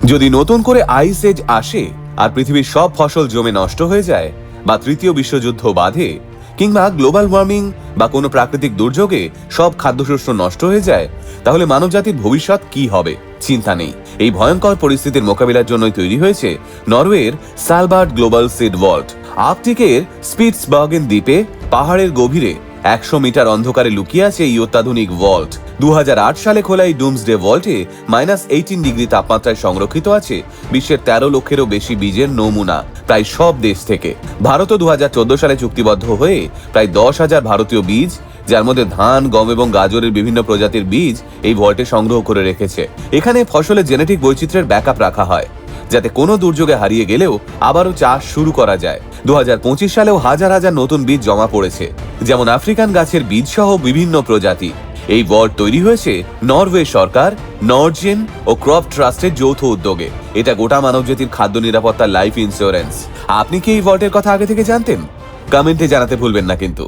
যদি নতুন করে আইস এজ আসে আর পৃথিবীর সব ফসল জমে নষ্ট হয়ে যায়, বা তৃতীয় বিশ্বযুদ্ধ বাধে, কিংবা গ্লোবাল ওয়ার্মিং বা কোনো প্রাকৃতিক দুর্যোগে সব খাদ্যশস্য নষ্ট হয়ে যায়, তাহলে মানবজাতির ভবিষ্যৎ কি হবে? চিন্তা নেই, এই ভয়ঙ্কর পরিস্থিতির মোকাবিলার জন্যই তৈরি হয়েছে নরওয়ের সালবার্ড গ্লোবাল সিড ভল্ট। আর্কটিকের স্পিটসবার্গেন দ্বীপে পাহাড়ের গভীরে 100 মিটার অন্ধকারে লুকিয়ে আছে এই অত্যাধুনিক ভল্ট। 2008 সালে খোলা এই ডুমসডে ভল্টে -18 ডিগ্রি তাপমাত্রায় সংরক্ষিত আছে বিশ্বের 13 লক্ষেরও বেশি বীজের নমুনা, প্রায় সব দেশ থেকে। ভারতও 2014 সালে চুক্তিবদ্ধ হয়ে প্রায় 10,000 ভারতীয় বীজ, যার মধ্যে ধান, গম এবং গাজরের বিভিন্ন প্রজাতির বীজ এই ভল্টে সংগ্রহ করে রেখেছে। এখানে ফসলের জেনেটিক বৈচিত্র্যের ব্যাকআপ রাখা হয়, যাতে কোনো দুর্যোগে হারিয়ে গেলেও আবারও চাষ শুরু করা যায়। 2025 সালেও হাজার হাজার নতুন বীজ জমা পড়েছে, যেমন আফ্রিকান গাছের বীজ সহ বিভিন্ন প্রজাতি। এই ভল্ট তৈরি হয়েছে নরওয়ে সরকার, নরজেন ও ক্রপ ট্রাস্টের যৌথ উদ্যোগে। এটা গোটা মানবজাতির খাদ্য নিরাপত্তার লাইফ ইন্স্যুরেন্স। আপনি কি এই ভল্টের কথা আগে থেকে জানতেন? কমেন্টে জানাতে ভুলবেন না কিন্তু।